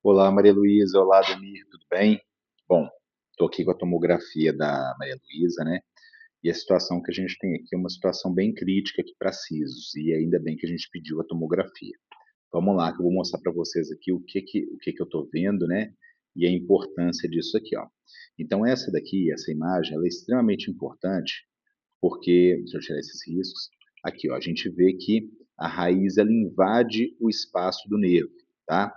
Olá, Maria Luísa. Olá, Demir, tudo bem? Bom, estou aqui com a tomografia da Maria Luísa, né? E a situação que a gente tem aqui é uma situação bem crítica aqui para SISOs, e ainda bem que a gente pediu a tomografia. Vamos lá, que eu vou mostrar para vocês aqui o que que eu estou vendo, né? E a importância disso aqui, ó. Então, essa daqui, essa imagem, ela é extremamente importante, porque, deixa eu tirar esses riscos. Aqui, ó, a gente vê que a raiz, ela invade o espaço do nervo, tá?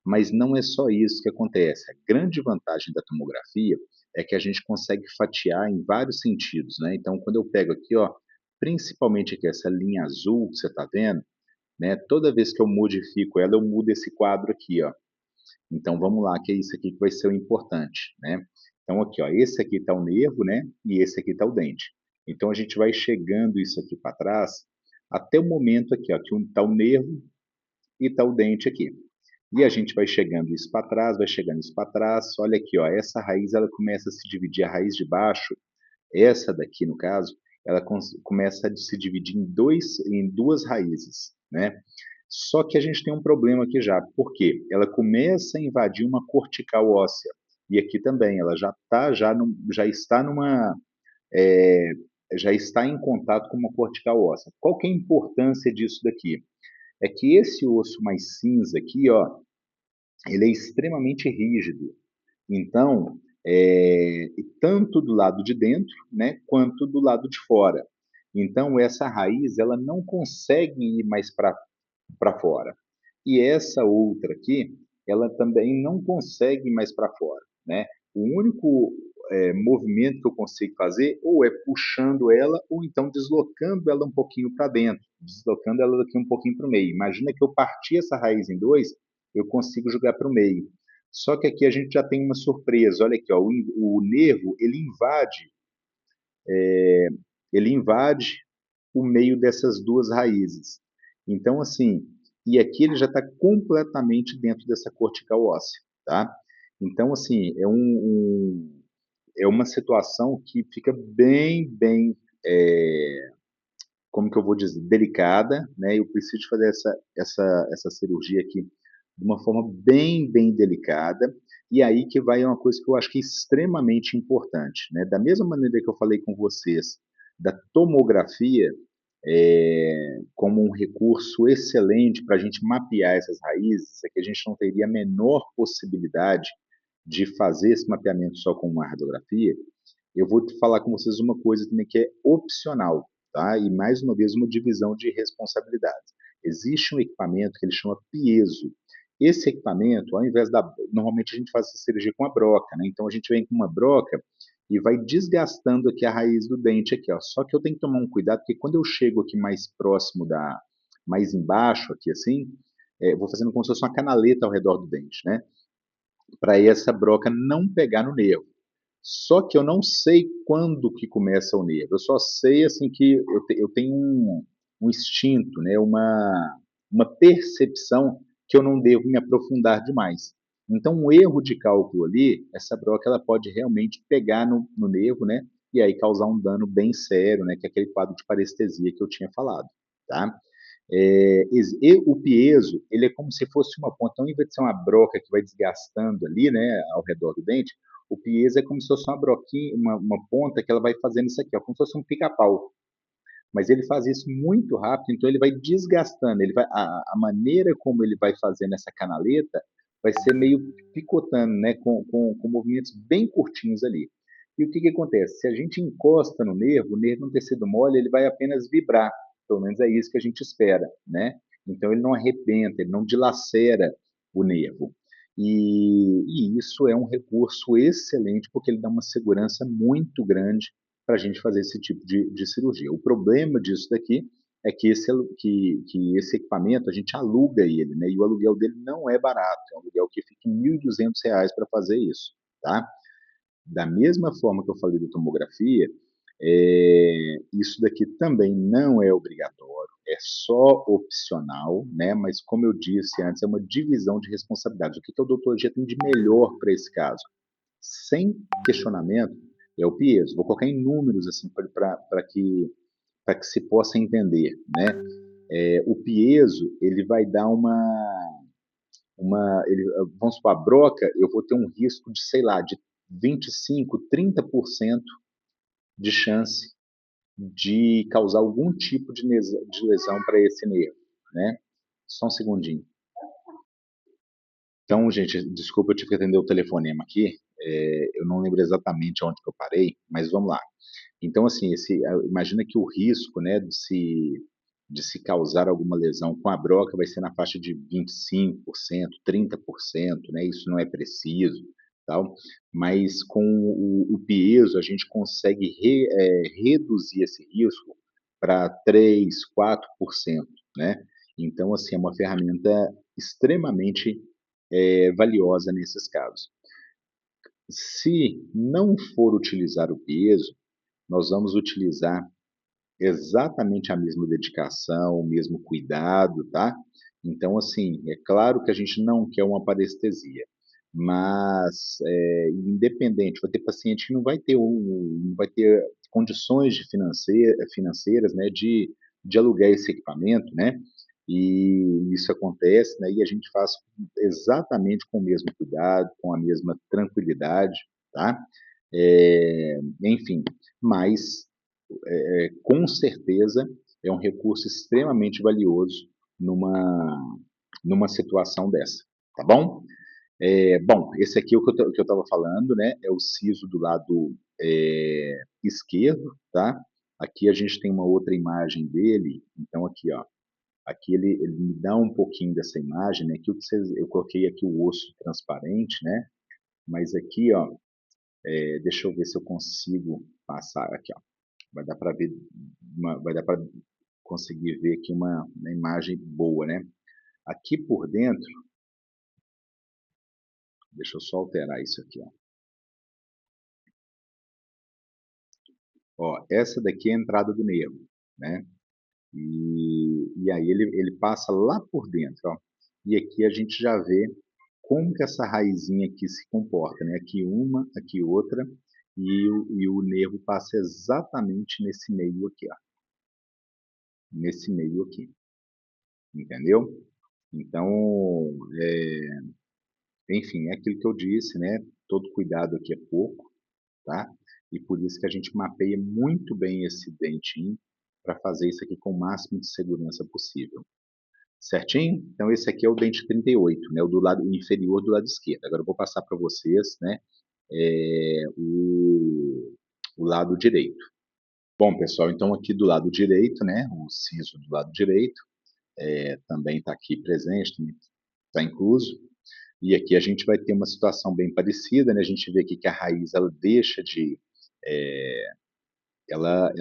Mas não é só isso que acontece. A grande vantagem da tomografia é que a gente consegue fatiar em vários sentidos, né? Então, quando eu pego aqui, ó, principalmente aqui essa linha azul que você está vendo, né? Toda vez que eu modifico ela, eu mudo esse quadro aqui, ó. Então, vamos lá, que é isso aqui que vai ser o importante, né? Então, aqui, ó, esse aqui está o nervo, né? E esse aqui está o dente. Então, a gente vai chegando isso aqui para trás, até o momento aqui, ó, que está o nervo e está o dente aqui. E a gente vai chegando isso para trás, vai chegando isso para trás. Olha aqui, ó, essa raiz ela começa a se dividir, a raiz de baixo, essa daqui no caso, ela começa a se dividir em duas raízes, né? Só que a gente tem um problema aqui já, porque ela começa a invadir uma cortical óssea. E aqui também, ela já está numa, é, já está em contato com uma cortical óssea. Qual que é a importância disso daqui? É que esse osso mais cinza aqui, ó, ele é extremamente rígido. Então, tanto do lado de dentro, né, quanto do lado de fora. Então, essa raiz, ela não consegue ir mais para fora. E essa outra aqui, ela também não consegue ir mais para fora, né? O único movimento que eu consigo fazer ou é puxando ela ou então deslocando ela um pouquinho para dentro, deslocando ela daqui um pouquinho para o meio. Imagina que eu parti essa raiz em dois, eu consigo jogar para o meio. Só que aqui a gente já tem uma surpresa. Olha aqui, ó, o nervo ele invade o meio dessas duas raízes. Então, assim, e aqui ele já está completamente dentro dessa cortical óssea, tá? Então, assim, é uma situação que fica bem, como que eu vou dizer, delicada, né? Eu preciso fazer essa cirurgia aqui de uma forma bem delicada, e aí que vai uma coisa que eu acho que é extremamente importante, né? Da mesma maneira que eu falei com vocês da tomografia, como um recurso excelente para a gente mapear essas raízes, é que a gente não teria a menor possibilidade de fazer esse mapeamento só com uma radiografia. Eu vou te falar com vocês uma coisa também que é opcional, tá? E mais uma vez uma divisão de responsabilidades. Existe um equipamento que ele chama piezo. Esse equipamento, ao invés da, normalmente a gente faz essa cirurgia com a broca, né? Então a gente vem com uma broca e vai desgastando aqui a raiz do dente aqui, ó. Só que eu tenho que tomar um cuidado porque quando eu chego aqui mais próximo da, mais embaixo aqui assim, vou fazendo como se fosse uma canaleta ao redor do dente, né? Para essa broca não pegar no nervo. Só que eu não sei quando que começa o nervo. Eu só sei assim que eu tenho um instinto, né, uma percepção que eu não devo me aprofundar demais. Então, um erro de cálculo ali, essa broca ela pode realmente pegar no nervo, né, e aí causar um dano bem sério, né, que é aquele quadro de parestesia que eu tinha falado, tá? E o piezo, ele é como se fosse uma ponta, então, ao invés de ser uma broca que vai desgastando ali, né, ao redor do dente, o piezo é como se fosse uma broquinha, uma ponta que ela vai fazendo isso aqui, ó, como se fosse um pica-pau. Mas ele faz isso muito rápido, então ele vai desgastando, a maneira como ele vai fazendo essa canaleta vai ser meio picotando, né, com movimentos bem curtinhos ali. E o que que acontece? Se a gente encosta no nervo, no tecido mole, ele vai apenas vibrar. Pelo menos é isso que a gente espera, né? Então ele não arrebenta, ele não dilacera o nervo. E isso é um recurso excelente porque ele dá uma segurança muito grande para a gente fazer esse tipo de cirurgia. O problema disso daqui é que esse equipamento a gente aluga ele, né? E o aluguel dele não é barato, é um aluguel que fica em R$ 1.200 para fazer isso, tá? Da mesma forma que eu falei da tomografia, isso daqui também não é obrigatório, é só opcional, né? Mas como eu disse antes, é uma divisão de responsabilidades. O que que a odontologia tem de melhor para esse caso? Sem questionamento, é o piezo. Vou colocar em números assim para que se possa entender, né? O piezo ele vai dar vamos supor, a broca, eu vou ter um risco de, sei lá, de 25, 30% de chance de causar algum tipo de lesão para esse nervo, né? Só um segundinho. Então, gente, desculpa, eu tive que atender o telefonema aqui. Eu não lembro exatamente onde que eu parei, mas vamos lá. Então, assim, imagina que o risco, né, de se causar alguma lesão com a broca vai ser na faixa de 25%, 30%, né? Isso não é preciso, tal. Mas com o peso a gente consegue reduzir esse risco para 3, 4%, né? Então, assim, é uma ferramenta extremamente valiosa nesses casos. Se não for utilizar o peso, nós vamos utilizar exatamente a mesma dedicação, o mesmo cuidado, tá? Então, assim, é claro que a gente não quer uma parestesia, mas independente, vai ter paciente que não vai ter condições financeiras, né, de alugar esse equipamento, né? E isso acontece, né? E a gente faz exatamente com o mesmo cuidado, com a mesma tranquilidade, tá? Enfim, mas com certeza é um recurso extremamente valioso numa situação dessa, tá bom? Bom, esse aqui é o que eu estava falando, né? É o siso do lado esquerdo, tá? Aqui a gente tem uma outra imagem dele, então aqui, ó. Aqui ele me dá um pouquinho dessa imagem, né? Eu coloquei aqui o osso transparente, né? Mas aqui, ó, deixa eu ver se eu consigo passar aqui, ó. Vai dar para ver, vai dar para conseguir ver aqui uma imagem boa, né? Aqui por dentro, deixa eu só alterar isso aqui, ó. Ó, essa daqui é a entrada do nervo, né? E aí ele passa lá por dentro, ó. E aqui a gente já vê como que essa raizinha aqui se comporta, né? Aqui uma, aqui outra, e o nervo passa exatamente nesse meio aqui, ó. Nesse meio aqui, entendeu? Então, enfim, é aquilo que eu disse, né? Todo cuidado aqui é pouco, tá? E por isso que a gente mapeia muito bem esse dentinho para fazer isso aqui com o máximo de segurança possível. Certinho? Então esse aqui é o dente 38, né? O do lado inferior do lado esquerdo. Agora eu vou passar para vocês, né? O lado direito. Bom, pessoal, então aqui do lado direito, né? O siso do lado direito também está aqui presente, está incluso. E aqui a gente vai ter uma situação bem parecida, né? A gente vê aqui que a raiz ela deixa de, é, ela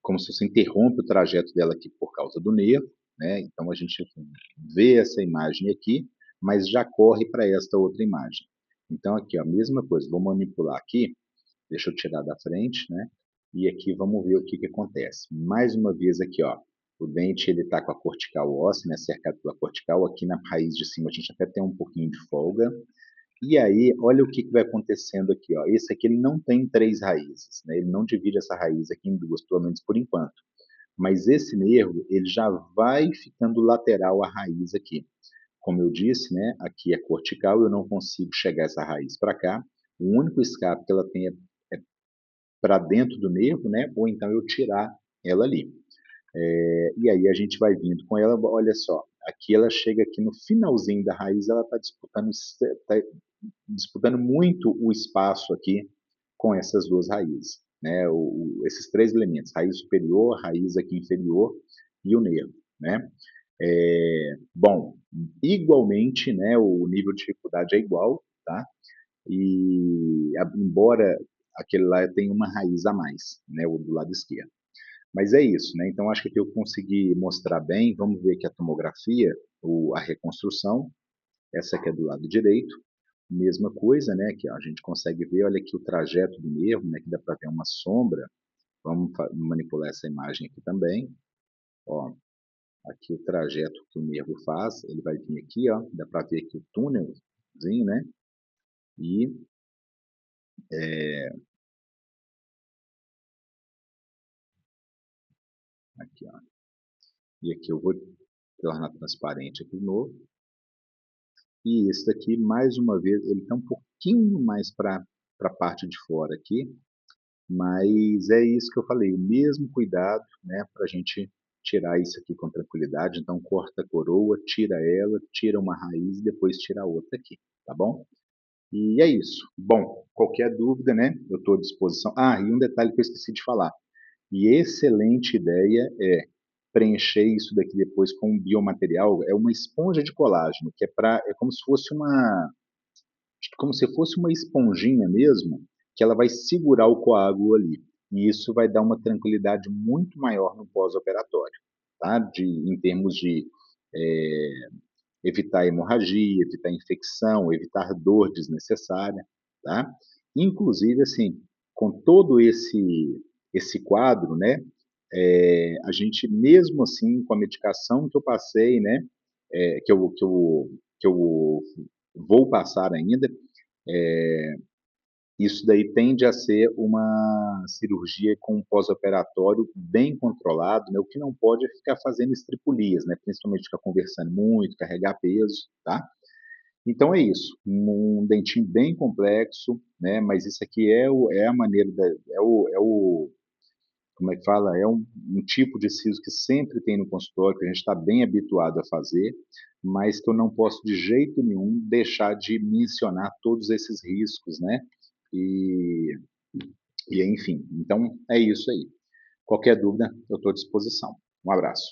como se você interrompe o trajeto dela aqui por causa do nervo, né? Então a gente vê essa imagem aqui, mas já corre para esta outra imagem. Então aqui, ó, a mesma coisa, vou manipular aqui, deixa eu tirar da frente, né? E aqui vamos ver o que acontece. Mais uma vez aqui, ó, o dente ele está com a cortical óssea, né, cercado pela cortical. Aqui na raiz de cima a gente até tem um pouquinho de folga. E aí, olha o que vai acontecendo aqui, ó. Esse aqui ele não tem três raízes, né? Ele não divide essa raiz aqui em duas, pelo menos por enquanto. Mas esse nervo, ele já vai ficando lateral à raiz aqui. Como eu disse, né? Aqui é cortical, eu não consigo chegar essa raiz para cá. O único escape que ela tem é para dentro do nervo, né? Ou então eu tirar ela ali. E aí a gente vai vindo com ela, olha só, aqui ela chega aqui no finalzinho da raiz, ela está disputando muito o espaço aqui com essas duas raízes, né? Esses três elementos, raiz superior, raiz aqui inferior e o nervo, né? Bom, igualmente, né? O nível de dificuldade é igual, tá? E embora aquele lá tenha uma raiz a mais, né? O do lado esquerdo. Mas é isso, né? Então acho que aqui eu consegui mostrar bem. Vamos ver aqui a tomografia, a reconstrução. Essa aqui é do lado direito. Mesma coisa, né? Que a gente consegue ver, olha aqui o trajeto do nervo, né? Que dá para ver uma sombra. Vamos manipular essa imagem aqui também. Ó, aqui o trajeto que o nervo faz, ele vai vir aqui, ó. Dá para ver aqui o túnelzinho, né? E aqui, ó. E aqui eu vou tornar transparente aqui de novo. E esse daqui, mais uma vez, ele está um pouquinho mais para a parte de fora aqui, mas é isso que eu falei, o mesmo cuidado, né, para a gente tirar isso aqui com tranquilidade. Então, corta a coroa, tira ela, tira uma raiz e depois tira a outra aqui, tá bom? E é isso. Bom, qualquer dúvida, né, eu estou à disposição. Ah, e um detalhe que eu esqueci de falar. E excelente ideia é preencher isso daqui depois com um biomaterial, é uma esponja de colágeno, que é como se fosse uma esponjinha mesmo, que ela vai segurar o coágulo ali. E isso vai dar uma tranquilidade muito maior no pós-operatório, tá? Em termos de é, evitar hemorragia, evitar infecção, evitar dor desnecessária, tá? Inclusive, assim, com todo esse quadro, né? A gente, mesmo assim, com a medicação que eu passei, né? Que eu vou passar ainda, isso daí tende a ser uma cirurgia com um pós-operatório bem controlado, né? O que não pode é ficar fazendo estripulias, né? Principalmente ficar conversando muito, carregar peso, tá? Então é isso, um dentinho bem complexo, né? Mas isso aqui é a maneira como é que fala? É um tipo de siso que sempre tem no consultório, que a gente está bem habituado a fazer, mas que eu não posso de jeito nenhum deixar de mencionar todos esses riscos, né? E, enfim, então é isso aí. Qualquer dúvida, eu estou à disposição. Um abraço.